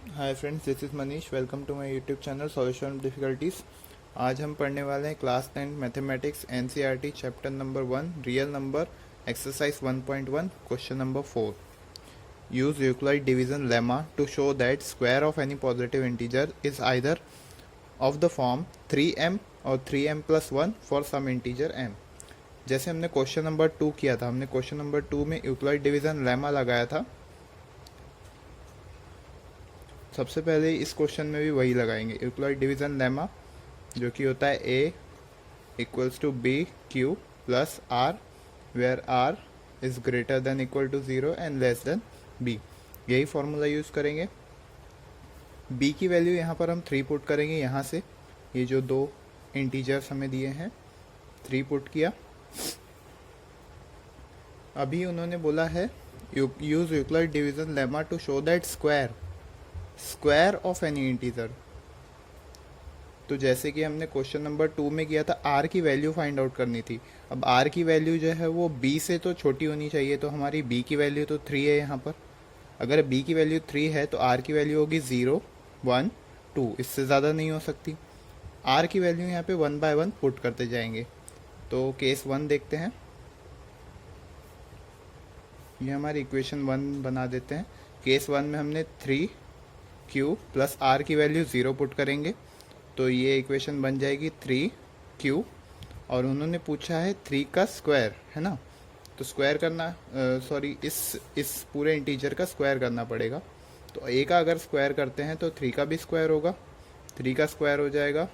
Hi friends, this is Manish. Welcome to my YouTube channel solution of difficulties. आज हम पढ़ने वाले हैं class 10 mathematics NCERT chapter number 1 real number exercise 1.1 question number 4। Use Euclid division lemma to show that square of any positive integer is either of the form 3m और 3m plus 1 for some integer m। जैसे हमने question number 2 किया था, हमने question number 2 में Euclid division lemma लगाया था। सबसे पहले इस क्वेश्चन में भी वही लगाएंगे, यूक्लिड डिवीजन लेमा, जो कि होता है a equals to b q plus r, where r is greater than equal to 0 and less than b। यही फॉर्मूला यूज़ करेंगे। b की वैल्यू यहाँ पर हम 3 पुट करेंगे। यहाँ से ये जो दो इंटीजर्स हमें दिए हैं 3 पुट किया। अभी उन्होंने बोला है use Euclid division lemma to show that square of any integer. तो जैसे कि हमने क्वेश्चन नंबर 2 में किया था, r की वैल्यू फाइंड आउट करनी थी। अब r की वैल्यू जो है वो b से तो छोटी होनी चाहिए, तो हमारी b की वैल्यू तो 3 है यहाँ पर। अगर b की वैल्यू 3 है तो r की वैल्यू होगी 0, 1, 2, इससे ज़्यादा नहीं हो सकती। r की वैल्यू यहाँ पे 1 बाय 1 पुट करते जाएंगे। तो केस 1 देखते हैं। ये हमारी इक्वेशन 1 बना देते हैं। केस 1 में हमने 3q प्लस r की वैल्यू 0 पुट करेंगे, तो ये इक्वेशन बन जाएगी 3q। और उन्होंने पूछा है 3 का स्क्वायर, है ना, तो स्क्वायर करना इस पूरे इंटीजर का स्क्वायर करना पड़ेगा। तो a का अगर स्क्वायर करते हैं तो 3 का भी स्क्वायर होगा। 3 का स्क्वायर हो जाएगा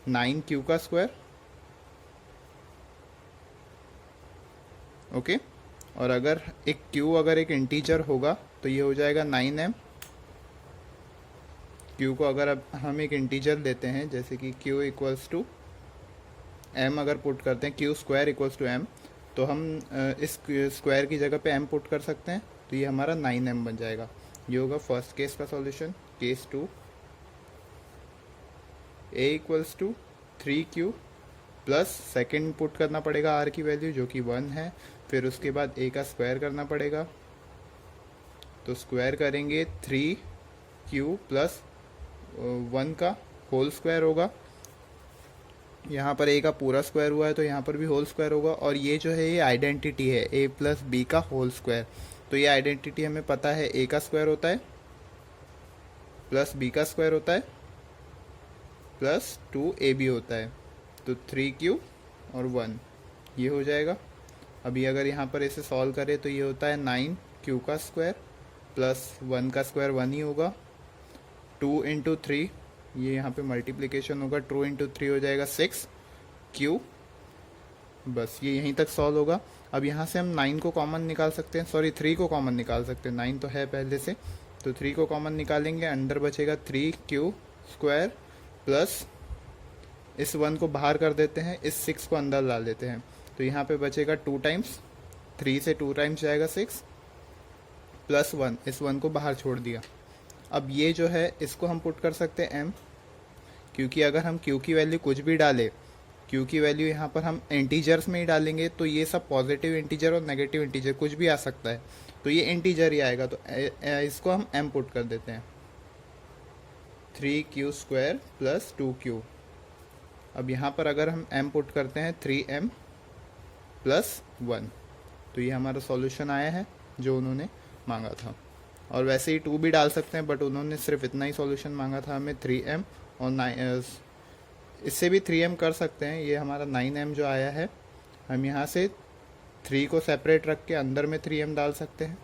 9q का स्क्वायर, ओके। और अगर एक q इंटीजर होगा तो ये हो जाएगा 9m। q को अगर अब हम एक इंटीजर लेते हैं, जैसे कि q इक्वल्स टू m अगर पुट करते हैं, q square equals to m, तो हम इस स्क्वायर की जगह पे m पुट कर सकते हैं, तो ये हमारा 9m बन जाएगा। ये होगा फर्स्ट केस का solution. Case 2, a equals to 3q plus second put करना पड़ेगा r की वैल्यू जो कि 1 है, फिर उसके बाद a का स्क्वायर करना पड़ेगा। तो स्क्वायर करेंगे 3q प्लस 1 का होल स्क्वायर होगा। यहाँ पर a का पूरा स्क्वायर हुआ है तो यहाँ पर भी होल स्क्वायर होगा। और ये जो है ये आइडेंटिटी है a प्लस बी का होल स्क्वायर। तो ये आइडेंटिटी हमें पता है, a का स्क्वायर होता है प्लस b का स्क्वायर होता है प्लस 2ab होता है। तो 3q और 1 ये हो जाएगा। अभी अगर यहाँ पर इसे सॉल्व करें तो ये होता है 9q का स्क्वायर प्लस 1 का स्क्वायर 1 ही होगा। 2 इंटू 3, ये यहाँ पे मल्टीप्लिकेशन होगा, 2 इंटू 3 हो जाएगा 6q। बस ये यहीं तक सॉल्व होगा। अब यहाँ से हम 9 को कॉमन निकाल सकते हैं, 3 को कॉमन निकाल सकते हैं। 9 तो है पहले से, तो 3 को कॉमन निकालेंगे, अंदर बचेगा 3q स्क्वायर प्लस इस 1 को बाहर कर देते हैं, इस 6 को अंदर ला लेते हैं, तो यहाँ पे बचेगा 2 टाइम्स, 3 से 2 टाइम्स जाएगा 6 प्लस 1, इस 1 को बाहर छोड़ दिया। अब ये जो है इसको हम पुट कर सकते हैं m, क्योंकि अगर हम q की वैल्यू कुछ भी डालें, q की वैल्यू यहाँ पर हम इंटीजर्स में ही डालेंगे, तो ये सब पॉजिटिव इंटीजर और नेगेटिव इंटीजर कुछ भी आ सकता है, तो ये इंटीजर ही आएगा। तो इसको हम m पुट कर देते हैं, 3q स्क्वायर प्लस 2q। अब यहाँ पर अगर हम m पुट करते हैं 3m प्लस 1, तो ये हमारा सॉल्यूशन आया है जो उन्होंने मांगा था। और वैसे ही 2 भी डाल सकते हैं, बट उन्होंने सिर्फ इतना ही सॉल्यूशन मांगा था हमें, 3m और 9, इससे भी 3m कर सकते हैं। ये हमारा 9m जो आया है, हम यहाँ से 3 को सेपरेट रख के अंदर में 3m डाल सकते हैं,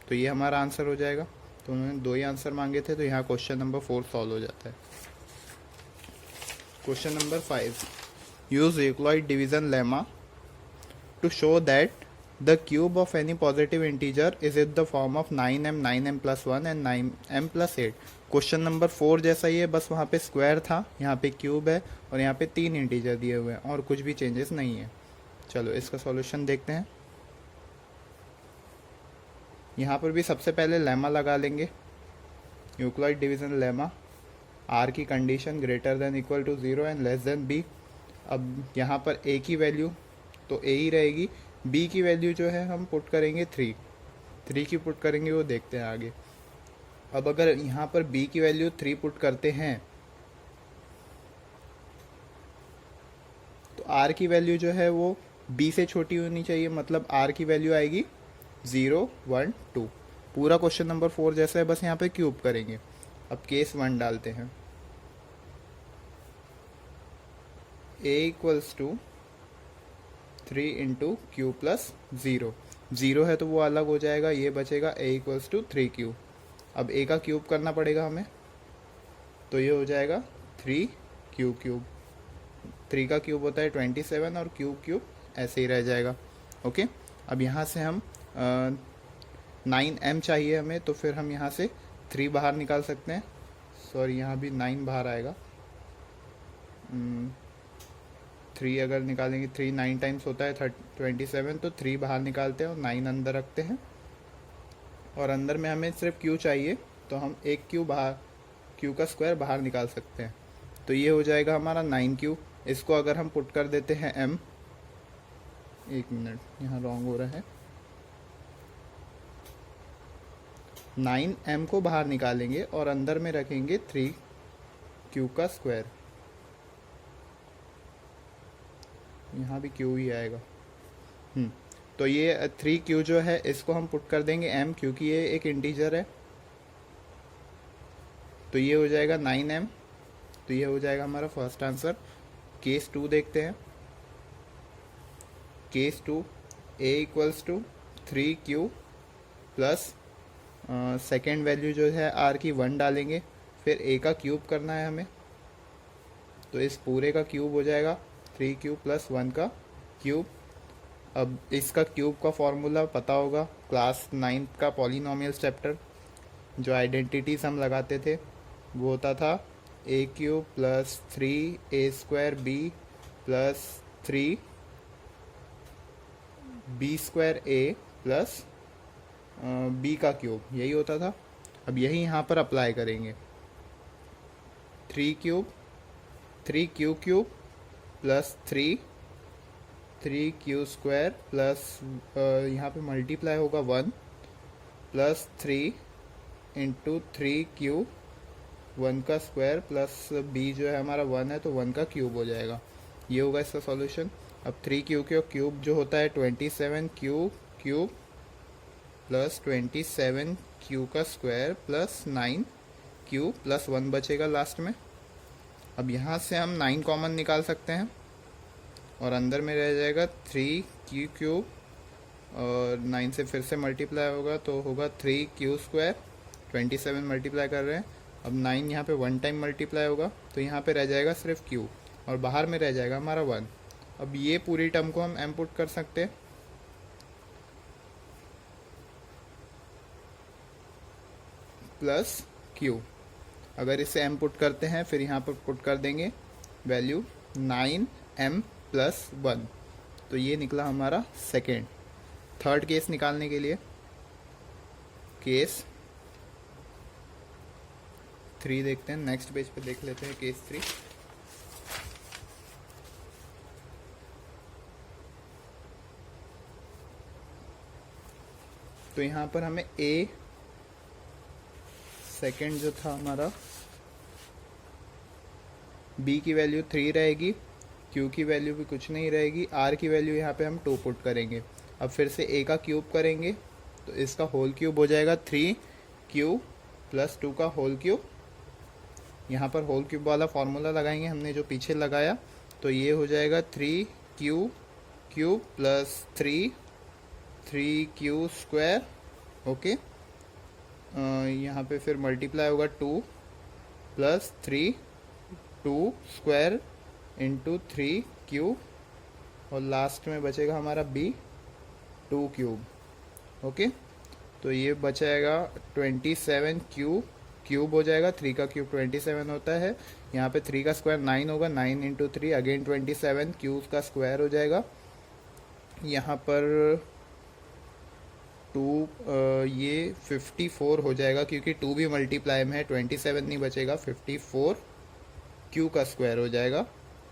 तो ये हमारा आंसर हो जाएगा। तो उन्होंने 2 ही आंसर मांगे थे, तो यहाँ क्वेश्चन नंबर 4 सॉल्व हो जाता है। Question number 5, use Euclid division lemma to show that the cube of any positive integer is in the form of 9m, 9m plus 1 and 9m plus 8। Question number 4 जैसा ही है, बस वहाँ पे square था, यहाँ पे क्यूब है और यहाँ पे 3 इंटीजर दिए हुए हैं और कुछ भी चेंजेस नहीं है। चलो इसका सॉल्यूशन देखते हैं। यहाँ पर भी सबसे पहले लेमा लगा लेंगे, यूक्लिड डिवीजन लेमा, r की condition greater than equal to 0 and less than b। अब यहाँ पर a की वैल्यू तो a ही रहेगी, b की वैल्यू जो है हम पुट करेंगे 3 की पुट करेंगे, वो देखते हैं आगे। अब अगर यहाँ पर b की वैल्यू 3 पुट करते हैं तो r की वैल्यू जो है वो b से छोटी होनी चाहिए, मतलब r की वैल्यू आएगी 0 1 2। पूरा क्वेश्चन नंबर 4 जैसा है, बस यहाँ पे क्यूब करेंगे। अब केस 1 डालते हैं, a equals to 3 into q plus 0। 0 है तो वो अलग हो जाएगा, ये बचेगा a इक्वल्स टू 3 क्यू। अब a का क्यूब करना पड़ेगा हमें, तो ये हो जाएगा 3 क्यू क्यूब। 3 का क्यूब होता है 27 और क्यूब क्यूब ऐसे ही रह जाएगा। ओके, अब यहाँ से हम 9m चाहिए हमें, तो फिर हम यहाँ से 3 बाहर निकाल सकते हैं। सॉरी, यहाँ भी 9 बाहर आएगा। 3 अगर निकालेंगे, 3 9 टाइम्स होता है 27, तो 3 बाहर निकालते हैं और 9 अंदर रखते हैं। और अंदर में हमें सिर्फ क्यू चाहिए, तो हम एक क्यू बाहर, क्यू का स्क्वायर बाहर निकाल सकते हैं। तो ये हो जाएगा हमारा 9 क्यू। इसको अगर हम पुट कर देते हैं m, एक मिनट यहाँ रॉन्ग हो रहा है, 9m को बाहर निकालेंगे और अंदर में रखेंगे 3 क्यू का स्क्वायर। यहाँ भी क्यू ही आएगा। तो ये 3 क्यू जो है इसको हम पुट कर देंगे m, क्योंकि ये एक इंटीजर है। तो ये हो जाएगा 9m। तो ये हो जाएगा हमारा फर्स्ट आंसर। केस 2 देखते हैं। Case 2, a equals to 3 q plus second value जो है r की 1 डालेंगे, फिर a का क्यूब करना है हमें, तो इस पूरे का क्यूब हो जाएगा 3 क्यूब प्लस 1 का क्यूब। अब इसका क्यूब का फॉर्मूला पता होगा, क्लास 9 का पॉलिनोमियल्स चैप्टर, जो आइडेंटिटीज हम लगाते थे, वो होता था a cube plus 3a square b plus 3 b square a plus b का क्यूब, यही होता था। अब यही यहाँ पर अप्लाई करेंगे, 3 Q cube plus 3 Q square plus यहाँ पे मल्टीप्लाई होगा 1 प्लस 3 इंटू 3 क्यू 1 का स्क्वायर प्लस b जो है हमारा 1 है, तो 1 का क्यूब हो जाएगा। ये होगा इसका सॉल्यूशन। अब 3 क्यू क्यूब जो होता है 27 क्यू क्यूब प्लस 27 क्यू का स्क्वायर प्लस 9 क्यू प्लस 1 बचेगा लास्ट में। अब यहाँ से हम 9 कॉमन निकाल सकते हैं और अंदर में रह जाएगा 3 क्यू क्यूब और 9 से फिर से मल्टीप्लाई होगा, तो होगा 3 क्यू स्क्वायर, 27 मल्टीप्लाई कर रहे हैं। अब 9 यहाँ पे 1 टाइम मल्टीप्लाई होगा, तो यहाँ पे रह जाएगा सिर्फ क्यू और बाहर में रह जाएगा हमारा 1। अब ये पूरी टर्म को हम m पुट कर सकते हैं, प्लस क्यू। अगर इसे m पुट करते हैं, फिर यहाँ पर पुट कर देंगे वैल्यू 9m प्लस 1, तो ये निकला हमारा सेकेंड। थर्ड केस निकालने के लिए केस 3 देखते हैं, नेक्स्ट पेज पे देख लेते हैं केस 3। तो यहाँ पर हमें a सेकेंड जो था हमारा, b की वैल्यू 3 रहेगी, q की वैल्यू भी कुछ नहीं रहेगी, r की वैल्यू यहाँ पे हम 2 पुट करेंगे। अब फिर से a का क्यूब करेंगे, तो इसका होल क्यूब हो जाएगा 3q प्लस 2 का होल क्यूब। यहाँ पर होल क्यूब वाला फॉर्मूला लगाएंगे हमने जो पीछे लगाया, तो ये हो जाएगा 3q cube plus 3 square. Okay, यहाँ पे फिर मल्टीप्लाई होगा 2 प्लस 2 स्क्वायर इंटू 3 क्यूब और लास्ट में बचेगा हमारा b 2 क्यूब। ओके, तो ये बचाएगा 27 क्यूब हो जाएगा, 3 का क्यूब 27 होता है, यहाँ पे 3 का स्क्वायर 9 होगा, 9 इंटू 3 अगेन 27 क्यूब का स्क्वायर हो जाएगा। यहाँ पर 2 ये 54 हो जाएगा, क्योंकि 2 भी मल्टीप्लाई में है, 27 नहीं बचेगा, 54 क्यू का स्क्वायर हो जाएगा।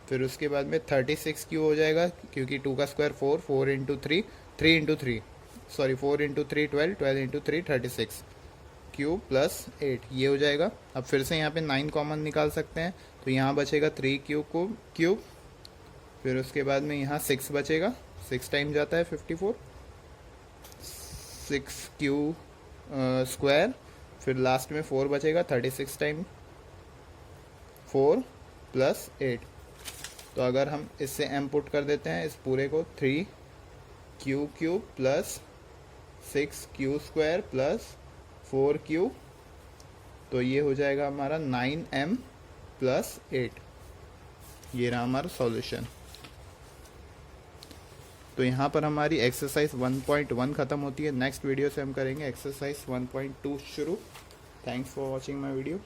फिर उसके बाद में 36 क्यू हो जाएगा, क्योंकि 2 का square 4 into 3 12 12 into 3 36। Cube plus 8 ये हो जाएगा। अब फिर से यहाँ पे 9 कॉमन निकाल सकते हैं, तो यहाँ बचेगा 3 क्यूब, फिर उसके बाद में यहाँ 6 बचेगा, 6 टाइम जाता है 54, 6 क्यू स्क्वायर, फिर लास्ट में 4 बचेगा, 36 टाइम 4 प्लस 8। तो अगर हम इससे m पुट कर देते हैं इस पूरे को, 3 cube plus 6 Q square plus 4 Q, तो ये हो जाएगा हमारा 9m प्लस 8। ये रहा हमारा सॉल्यूशन। तो यहाँ पर हमारी एक्सरसाइज 1.1 ख़त्म होती है। नेक्स्ट वीडियो से हम करेंगे एक्सरसाइज 1.2 शुरू। Thanks for watching my video.